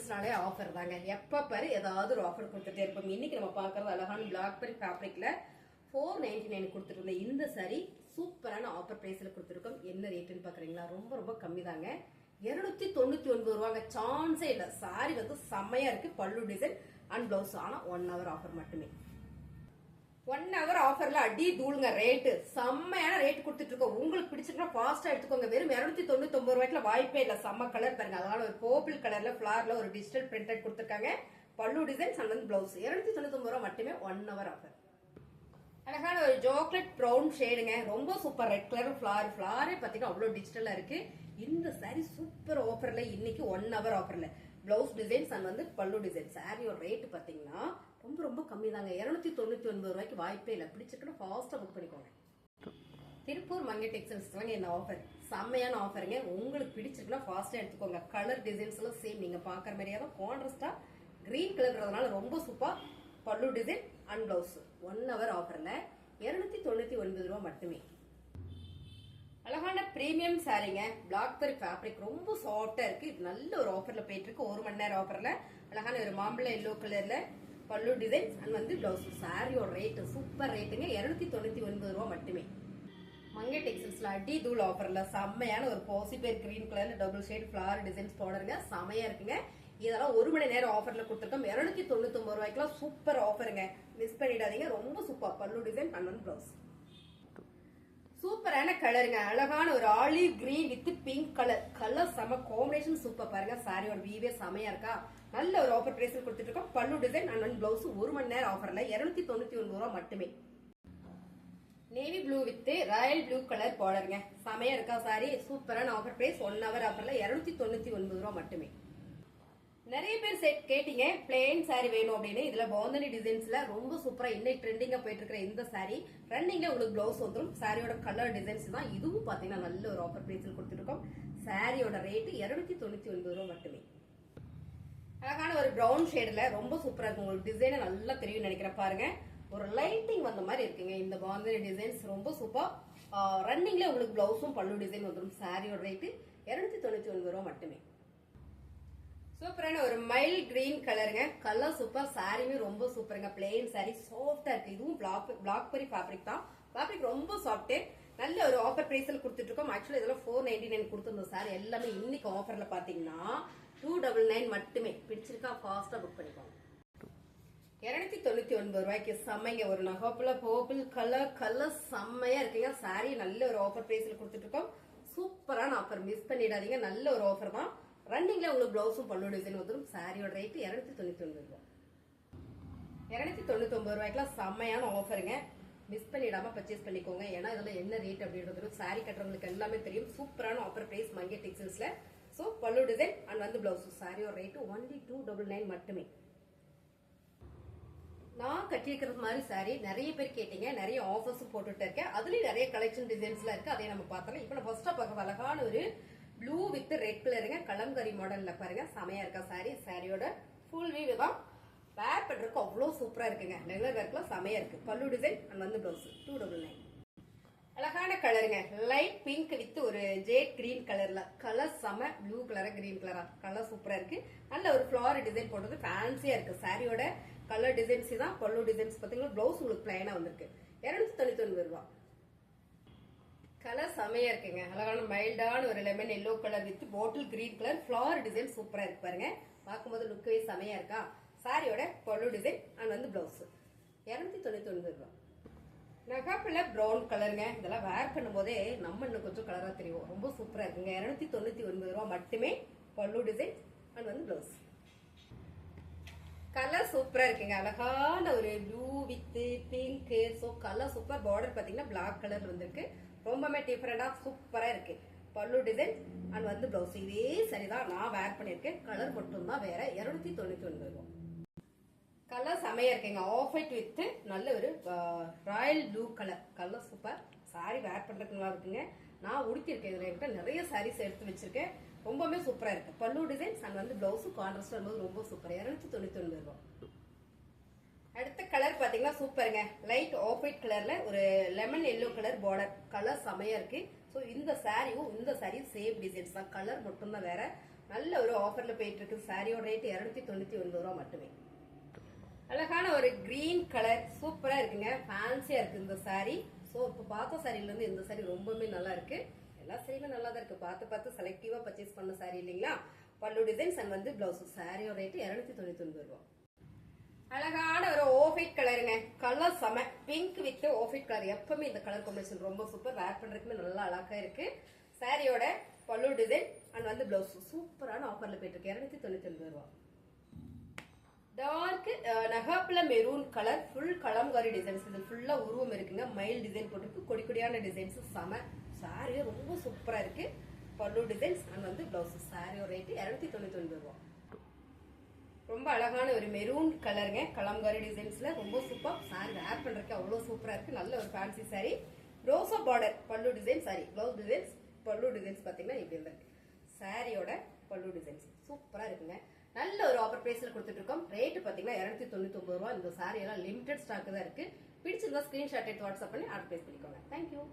டெக்ஸ்டைல்ஸ்னாலே offer தாங்க. எப்ப பாரு ஏதாவது ஒரு ஆஃபர் கொடுத்துட்டே இருப்போம். இன்னைக்கு நம்ம பாக்குறது அழகான பிளாக்பெரி ஃபேப்ரிக்ல 499 கொடுத்துட்டு இருந்த இந்த சாரி சூப்பரான ஆஃபர் பிரைஸ்ல கொடுத்துருக்கோம். என்ன ரேட்டுன்னு பாக்குறீங்களா? ரொம்ப ரொம்ப கம்மி தாங்க. 299 ரூபாங்க. சான்ஸே இல்ல. சாரி வந்து செம்மையா இருக்கு. பல்லு டிசைன் அண்ட் பிளவுஸ். ஆனா 1 hour ஆஃபர் மட்டுமே. 1 hour ஆஃபர்ல அடி தூளுங்க. ரேட்டு செம்மையான ரேட் கொடுத்துட்டு இருக்கோம். உங்களுக்கு பிடிச்சிருக்கா ஃபாஸ்டா எடுத்துக்கோங்க. வெறும் 299 ரூபாய்க்குல வாய்ப்பே இல்ல. செம்ம கலர் பாருங்க. அதனால ஒரு பர்பிள் கலர்ல ஃபிளார்ல ஒரு டிஜிட்டல் பிரிண்டட் கொடுத்துருக்காங்க. பல்லு டிசைன் அண்ட் வந்து பிளவுஸ் 299 ரூபாய் மட்டுமே. 1 hour ஆஃபர். அழகான ஒரு சாக்லேட் ப்ரௌன் ஷேடுங்க. ரொம்ப சூப்பர். ரெட் கலர் ஃபிளாரே பாத்தீங்கன்னா அவ்வளவு டிஜிட்டலா இருக்கு. இந்த சாரி சூப்பர் ஆஃபர்ல இன்னைக்கு 1 hour ஆஃபர்ல பிளவுஸ் டிசைன்ஸ் அண்ட் வந்து பல்லு டிசைன். சாரியோட ரேட் பாத்தீங்கன்னா ரொம்ப ரொம்ப கம்மி தாங்க. 299 ரூபாய்க்கு வாய்ப்பே இல்லை. பிடிச்சிருக்கா ஃபாஸ்டா புக் பண்ணிக்கோங்க. திருப்பூர் மங்கை டெக்ஸ்டைல்ஸ் தாங்க இந்த ஆஃபர். செம்மையான ஆஃபருங்க. உங்களுக்கு பிடிச்சிருக்குன்னா ஃபாஸ்டா எடுத்துக்கோங்க. கலர் டிசைன்ஸ் எல்லாம் சேம். நீங்க பாக்குற மாதிரியே தான் கான்ட்ராஸ்டா கிரீன் கலர்ன்றதுனால ரொம்ப சூப்பர். பல்லு டிசைன் அண்ட் பிளவுஸ் 1 hour ஆஃபர்ல 299 ரூபாய் மட்டுமே. அழகான பிரீமியம் சாரிங்க. பிளாக்பெரி ஃபேப்ரிக் ரொம்ப சாஃப்டா இருக்கு. நல்ல ஒரு ஆஃபர்ல போயிட்டு இருக்கு. 1 மணி நேரம் ஆஃபர்ல அழகான ஒரு மாம்பழ எல்லோ கலர்ல பல்லு டிசைன்ஸ் அண்ட் வந்து பிளவுஸ். சாரியோட ரேட் சூப்பர் ரேட்டுங்க. 299 ரூபாய் மட்டுமே. மங்கை டெக்ஸ்டைல்ஸ்ல அடி தூள் ஆஃபர்ல செம்மையான ஒரு பாசிபேர் கிரீன் கலர்ல டபுள் ஷேட் ஃபிளவர் டிசைன்ஸ் போடுறங்க. செமையா இருக்குங்க. இதெல்லாம் 1 மணி நேரம் ஆஃபர்ல கொடுத்துருக்கோம். 299 ரூபாய்க்குலாம் சூப்பர் ஆஃபருங்க. மிஸ் பண்ணிடாதீங்க. ரொம்ப சூப்பர். பல்லு டிசைன் அண்ட் வந்து பிளவுஸ். சூப்பரான கலருங்க. அழகான ஒரு olive green with pink colour செம காம்பினேஷன். சூப்பர் பாருங்க. சாரியோட வீவே செமையா இருக்கா. நல்ல ஒரு ஆஃபர் பிரைஸ்ல கொடுத்துட்டு இருக்கோம். பல்லு டிசைன் அண்ட் பிளவுஸ் 1 மணி நேரம் ஆஃபர்ல 299 ரூபாய் மட்டுமே. Navy blue with royal blue colour பார்டருங்க. செமையா இருக்கா சாரி. சூப்பரான ஆஃபர் பிரைஸ். 1 hour ஆஃபர்ல 299 ரூபாய் மட்டுமே. நிறைய பேர் கேட்டீங்க பிளெயின் சாரி வேணும் அப்படின்னு. இதுல பாந்தனி டிசைன்ஸ்ல ரொம்ப சூப்பரா இன்னைக்கு ட்ரெண்டிங்கா போயிட்டு இருக்கிற இந்த சாரி ரன்னிங்ல உங்களுக்கு பிளவுஸ் வந்துடும். சாரியோட கலர் டிசைன்ஸ் தான். இதுவும் பாத்தீங்கன்னா நல்ல ஒரு ஆஃபர் பிரைஸ்ல கொடுத்துருக்கோம். சாரியோட ரேட் 299 ரூபாய் மட்டுமே. அழகான ஒரு பிரவுன் ஷேட்ல ரொம்ப சூப்பரா இருக்கும். உங்களுக்கு டிசைன் நல்லா தெரியும் நினைக்கிறேன். பாருங்க ஒரு லைட்டிங் வந்த மாதிரி இருக்குங்க. இந்த பாந்தனி டிசைன்ஸ் ரொம்ப சூப்பர். ரன்னிங்ல உங்களுக்கு பிளவுஸும் பல்லு டிசைன் வந்துடும். சாரியோட ரேட் 299 ரூபாய் மட்டுமே. சூப்பரான ஒரு மைல் கிரீன் கலருங்க. Colour super. சாரியுமே ரொம்ப சூப்பருங்க. பிளெயின் சாரி சாஃப்டா இருக்கு. இதுவும் பிளாக்பெரி ஃபேப்ரிக் தான். ஃபேப்ரிக் ரொம்ப சாஃப்ட். நல்ல ஒரு ஆஃபர் பிரைஸ்ல கொடுத்துட்டு இருக்கோம். ஆக்சுவலி இதெல்லாம் 499 கொடுத்துருந்த சாரி எல்லாமே இன்னைக்கு ஆஃபர்ல பாத்தீங்கன்னா 299 மட்டுமே. பிடிச்சிருக்கா ஃபாஸ்டா புக் பண்ணிக்கோங்க. 299 ரூபாய்க்கு செம்மைங்க. ஒரு நகப்புல பர்பிள் கலர் செம்மையா இருக்குங்க. சாரி நல்ல ஒரு ஆஃபர் பிரைஸ்ல கொடுத்துட்டு இருக்கோம். சூப்பரான ஆஃபர். மிஸ் பண்ணிடாதீங்க. நல்ல ஒரு ஆஃபர் தான். ரன்னிங்ல உங்களுக்கு பிளவுஸும் பல்லு டிசைன் வந்துடும். சாரியோட ரேட் 299 ரூபாய். 299 ரூபாய்க்குலாம் செம்மையான ஆஃபருங்க. மிஸ் பண்ணிடாம பர்ச்சேஸ் பண்ணிக்கோங்க. ஏன்னா இதெல்லாம் என்ன ரேட் அப்படின்றது சாரி கட்டுறவங்களுக்கு எல்லாமே தெரியும். சூப்பரான ஆஃபர் பிரைஸ் மங்கை டெக்ஸ்டைல்ஸ்ல. சோ பல்லு டிசைன் அண்ட் வந்து பிளவுஸ். சாரியோட ரேட் only 299 மட்டுமே. நான் கட்டியிருக்கிறது மாதிரி சாரி நிறைய பேர் கேட்டீங்க. நிறைய ஆஃபர்ஸும் போட்டுட்டு இருக்கேன். அதுலயும் நிறைய கலெக்ஷன் டிசைன்ஸ்லாம் இருக்கு. அதை நம்ம பார்த்தோம். இப்ப நான் ஃபர்ஸ்டா பார்க்க அழகான ஒரு ப்ளூ வித் ரெட் கலருங்க. கலங்கரி மாடல்ல பாருங்க. செமையா இருக்கா சாரி. சாரியோட ஃபுல் வீவ் தான். வேர் பண்றதுக்கு அவ்வளவு சூப்பரா இருக்குங்க. ரெகுலர் வேர்க்ல செமையா இருக்கு. பல்லு டிசைன் அண்ட் வந்து பிளவுஸ் 299. அழகான கலருங்க. லைட் பிங்க் வித் ஒரு ஜேட் கிரீன் கலர்ல. கலர் செம. ப்ளூ கலரா கிரீன் கலரா. கலர் சூப்பரா இருக்கு. நல்ல ஒரு ஃபிளவர் டிசைன் போட்டது ஃபேன்சியா இருக்கு. சாரியோட கலர் டிசைன்ஸ் தான். பல்லு டிசைன்ஸ் பாத்தீங்கன்னா பிளவுஸ் உங்களுக்கு பிளைனா வந்திருக்கு. 299 ரூபாய். கலர் செமையா இருக்குங்க. அழகான மைல்டான ஒரு lemon yellow colour with bottle green colour flower design சூப்பரா இருக்கு பாருங்க. பார்க்கும்போது லுக்கவே செமையா இருக்கா. சாரியோட பல்லு டிசைன் அண்ட் வந்து பிளவுஸ் 299 ரூபாய். நகாப்பில் பிரவுன் கலருங்க. இதெல்லாம் வேர் பண்ணும் போதே நம்ம இன்னும் கொஞ்சம் கலரா தெரியும். ரொம்ப சூப்பரா இருக்குங்க. 299 ரூபாய் மட்டுமே. பல்லு டிசைன் அண்ட் வந்து பிளவுஸ். கலர் சூப்பரா இருக்குங்க. அழகான ஒரு blue with pink. So colour super. Border பாத்தீங்கன்னா பிளாக் கலர் வந்திருக்கு. ரொம்பவே டிஃபரெண்டா சூப்பரா இருக்கு. பல்லு டிசைன் அண்ட் வந்து பிளவுஸ். இதே சரிதான் நான் வேர் பண்ணிருக்கேன். கலர் மட்டும் தான் வேற. 299 ரூபாய். கலர் செமையா இருக்குங்க. ஆஃப் ஒயிட் வித் நல்ல ஒரு royal blue colour super. Sari wear பண்றதுக்கு நல்லா இருக்குங்க. நான் உடுத்திருக்கேன். இதுல என்கிட்ட நிறைய சாரீஸ் எடுத்து வச்சிருக்கேன். ரொம்பவே சூப்பரா இருக்கு. பல்லு டிசைன்ஸ் அண்ட் வந்து பிளவுஸ் கான்ட்ராஸ்ட் வரும்போது ரொம்ப சூப்பர். 299 ரூபாய். அடுத்த கலர் பாத்தீங்கன்னா சூப்பருங்க. லைட் ஆஃப் ஒயிட் கலர்ல ஒரு lemon yellow colour border. Colour செமையா இருக்கு. சோ இந்த சாரியும் இந்த சாரியும் சேம் டிசைன்ஸ் தான். கலர் மட்டும் தான் வேற. நல்ல ஒரு ஆஃபர்ல போயிட்டு இருக்கு. சாரியோட ரேட் 299 ரூபா மட்டுமே. அழகான ஒரு கிரீன் கலர் சூப்பரா இருக்குங்க. ஃபேன்சியா இருக்கு இந்த சாரி. ஸோ இப்போ பார்த்த சாரில இருந்து இந்த சாரி ரொம்பவே நல்லா இருக்கு. எல்லா சாரியுமே நல்லா தான் இருக்கு. பார்த்து செலக்டிவா பர்ச்சேஸ் பண்ண சாரி இல்லைங்களா. பல்லு டிசைன்ஸ் அண்ட் வந்து பிளவுஸ். சாரியோட ரேட் 299 ரூபா. அழகான ஒரு ஆஃபைட் கலருங்க. கலர் செம. Pink with off white colour. எப்பவுமே இந்த கலர் காம்பினேஷன் ரொம்ப சூப்பர். வேர் பண்றதுக்குமே நல்லா அழகா இருக்கு. சாரியோட பல்லு டிசைன் அண்ட் வந்து பிளவுஸ் சூப்பரான ஆஃபர்ல போயிட்டு இருக்கு. 299 ரூபா. டார்க் நகாப்ல maroon colour full Kalamkari designs. இது ஃபுல்லா உருவம் இருக்குங்க. மயில் டிசைன் போட்டுருக்கு. கொடி கொடியான டிசைன்ஸ் செம. சாரியே ரொம்ப சூப்பரா இருக்கு. பல்லு டிசைன்ஸ் அண்ட் வந்து பிளவுஸ். சாரியோட ரேட் 299 ரூபா. ரொம்ப அழகான ஒரு மெரூன் கலருங்க. கலம்காரி டிசைன்ஸ்ல ரொம்ப சூப்பர். சாரி வேர் பண்றதுக்கு அவ்வளவு சூப்பரா இருக்கு. நல்ல ஒரு ஃபேன்சி சாரி. ரோசா பார்டர் பல்லு டிசைன். Sorry blouse designs. பல்லு டிசைன்ஸ் பாத்தீங்கன்னா இப்படி இருக்கு. சாரியோட பல்லு டிசைன்ஸ் சூப்பரா இருக்குங்க. நல்ல ஒரு ஆஃபர் பிரைஸ்ல கொடுத்துட்டு இருக்கோம். ரேட் பாத்தீங்கன்னா 299 ரூபா. இந்த சாரி எல்லாம் லிமிடெட் ஸ்டாக் தான் இருக்கு. பிடிச்சிருந்தா ஸ்கிரீன்ஷாட் எடுத்து வாட்ஸ்அப் பண்ணி ஆர்டர் பிளேஸ் பண்ணிக்கோங்க. தேங்க்யூ.